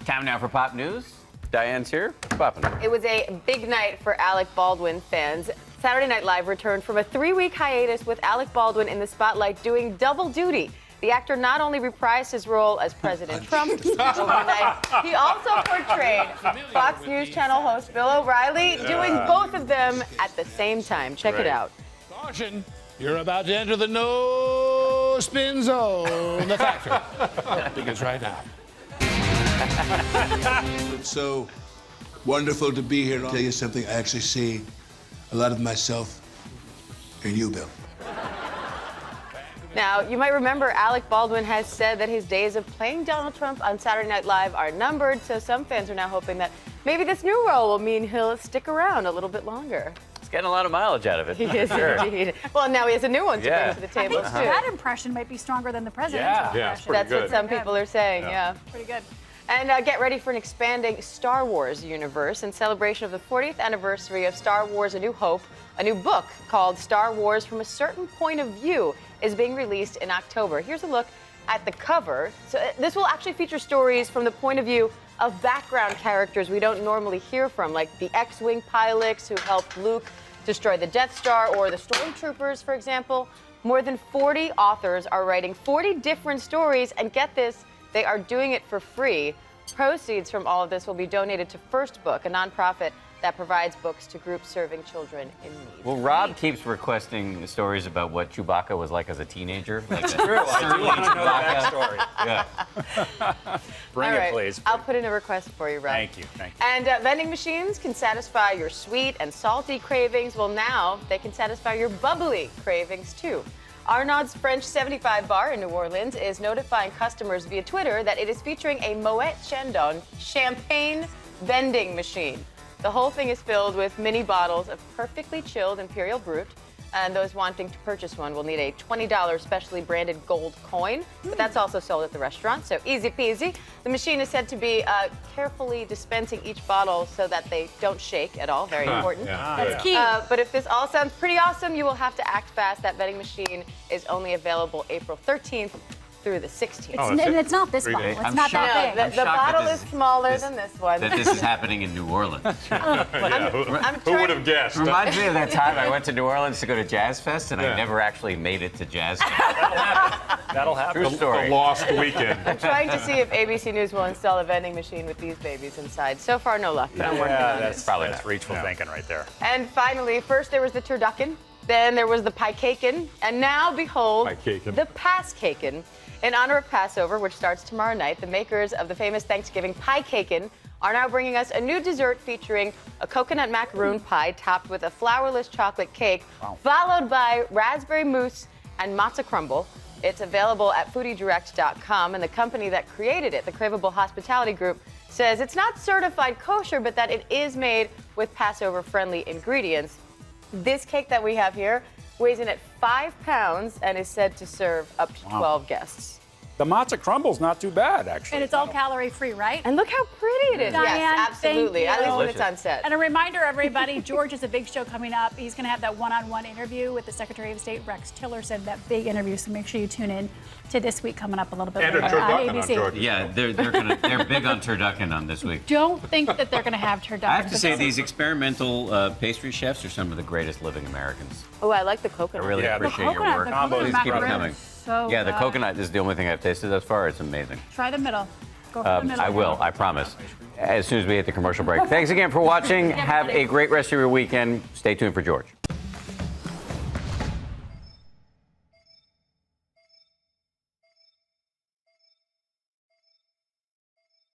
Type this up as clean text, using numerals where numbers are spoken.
Time now for pop news. Diane's here. What's poppin'? It was a big night for Alec Baldwin fans. Saturday Night Live returned from a 3-week hiatus with Alec Baldwin in the spotlight doing double duty. The actor not only reprised his role as President Trump overnight, he also portrayed Fox News Channel host Bill O'Reilly, doing both of them at the same time. Check it out. Caution, you're about to enter the no-spin zone. The factory begins right now. It's so wonderful to be here. I'll tell you something, I actually see a lot of myself in you, Bill. Now, you might remember Alec Baldwin has said that his days of playing Donald Trump on Saturday Night Live are numbered, so some fans are now hoping that maybe this new role will mean he'll stick around a little bit longer. He's getting a lot of mileage out of it. He is indeed. Well, now he has a new one to bring to the table, I think that impression might be stronger than the presidential impression. That's what some people are saying, Pretty good. And get ready for an expanding Star Wars universe. In celebration of the 40th anniversary of Star Wars A New Hope, a new book called Star Wars From a Certain Point of View is being released in October. Here's a look at the cover. So this will actually feature stories from the point of view of background characters we don't normally hear from, like the X-Wing pilots who helped Luke destroy the Death Star, or the Stormtroopers, for example. More than 40 authors are writing 40 different stories, and get this, they are doing it for free. Proceeds from all of this will be donated to First Book, a nonprofit that provides books to groups serving children in need. Well, Rob keeps requesting stories about what Chewbacca was like as a teenager. Like It's true. I do want to know that backstory. Yeah. Bring All right, it, please. I'll put in a request for you, Rob. Thank you. Thank you. And vending machines can satisfy your sweet and salty cravings. Well, now they can satisfy your bubbly cravings, too. Arnaud's French 75 bar in New Orleans is notifying customers via Twitter that it is featuring a Moet Chandon champagne vending machine. The whole thing is filled with mini bottles of perfectly chilled Imperial Brut, and those wanting to purchase one will need a $20 specially branded gold coin, but that's also sold at the restaurant, so easy peasy. The machine is said to be carefully dispensing each bottle so that they don't shake at all, very important. That's key. But if this all sounds pretty awesome, you will have to act fast. That vending machine is only available April 13th through the 16th. And it's not this bottle. It's not that big. The bottle is smaller than this one. That this is happening in New Orleans. Who would have guessed? Reminds me of that time I went to New Orleans to go to Jazz Fest, and I never actually made it to Jazz Fest. That'll happen. True story. The lost weekend. I'm trying to see if ABC News will install a vending machine with these babies inside. So far, no luck, but I'm working on it. Probably that's reachful thinking right there. And finally, first there was the turducken, then there was the pie-cakin, and now, behold, the pass-cakin. In honor of Passover, which starts tomorrow night, the makers of the famous Thanksgiving pie-cakin are now bringing us a new dessert featuring a coconut macaroon pie topped with a flourless chocolate cake, followed by raspberry mousse and matzo crumble. It's available at foodiedirect.com, and the company that created it, the Craveable Hospitality Group, says it's not certified kosher, but that it is made with Passover-friendly ingredients. This cake that we have here weighs in at 5 pounds and is said to serve up to 12 guests. The matzo crumble's not too bad, actually. And it's all calorie-free, right? And look how pretty it is. Diane, yes, absolutely. thank At you. least when it's on set. And a reminder, everybody, George has a big show coming up. He's going to have that one-on-one interview with the Secretary of State, Rex Tillerson, that big interview. So make sure you tune in to This Week coming up a little bit And a later on turducken on ABC. George. Yeah, they're big on turducken on this week. Don't think that they're going to have turducken. I have to say, these experimental pastry chefs are some of the greatest living Americans. Oh, I like the I coconut. really Yeah, the appreciate your work. The coconut Please keep it macaroon coming. is so Yeah, the good. coconut is the only thing I've tasted thus far. It's amazing. Try the middle. Go for the middle. I will, I promise. As soon as we hit the commercial break. Thanks again for watching. Have a great rest of your weekend. Stay tuned for George.